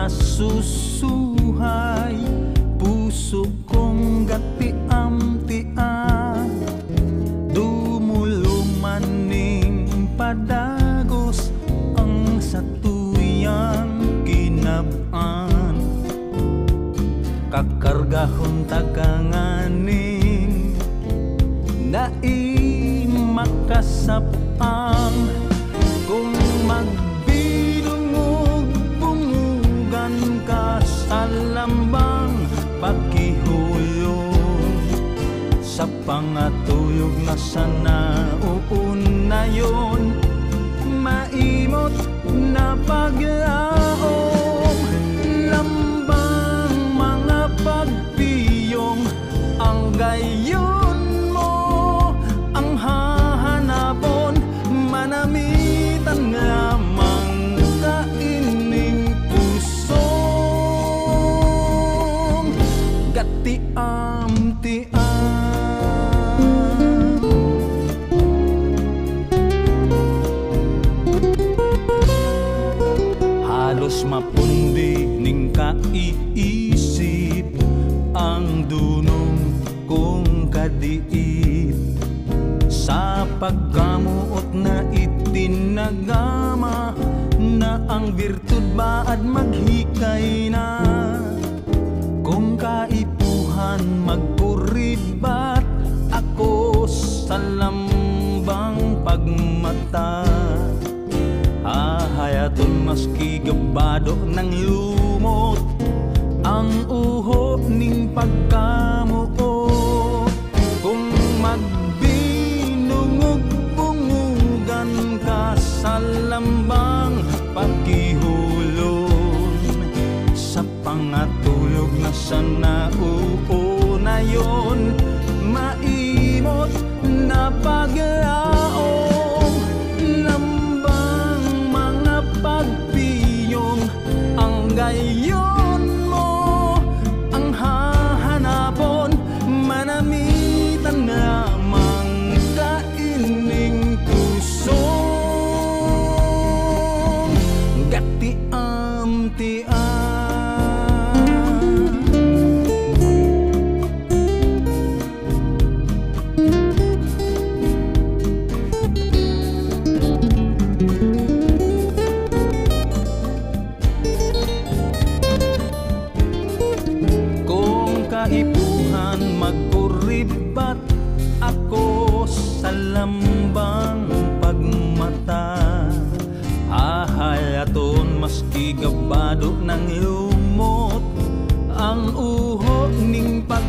nasusuhay, puso kong gatiam-tian, dumulumaning padagos ang satuyang kinabaan. Kakargahon taganganing dai makasapang, kung magbinungog bungugan ka sa lambang pakihulong, sa pangatuyog na sana uunayon, maimot na paglaom, lambang mga pagpiyong ang gayon mo ang hahanapon, manamitan lamang kaining pusong gatiam-tiam. Halos mapundi ning kaiisip ang dunong kong kadiit, sa pagkamuot na itinagama na ang birtud baad maghikay na. Kung kaipuhan magpuribat ako sa lambang pagmata, hahayaton maski gabado ng lumot ang uho ning pagkamuot. Kung magbinungog bungugan ka sa lambang pakihulon, sa pangatulog na sana uunayon, maimot na paglaom, lambang mga pagpiyong ang gayon mo ang hahanapon, manamitan lamang kaining pusong gatiam-tiam. Kaipuhan magpuribat ako sa lambang pagmata, hahayaton maski gabado ng lumot ang uho ning pag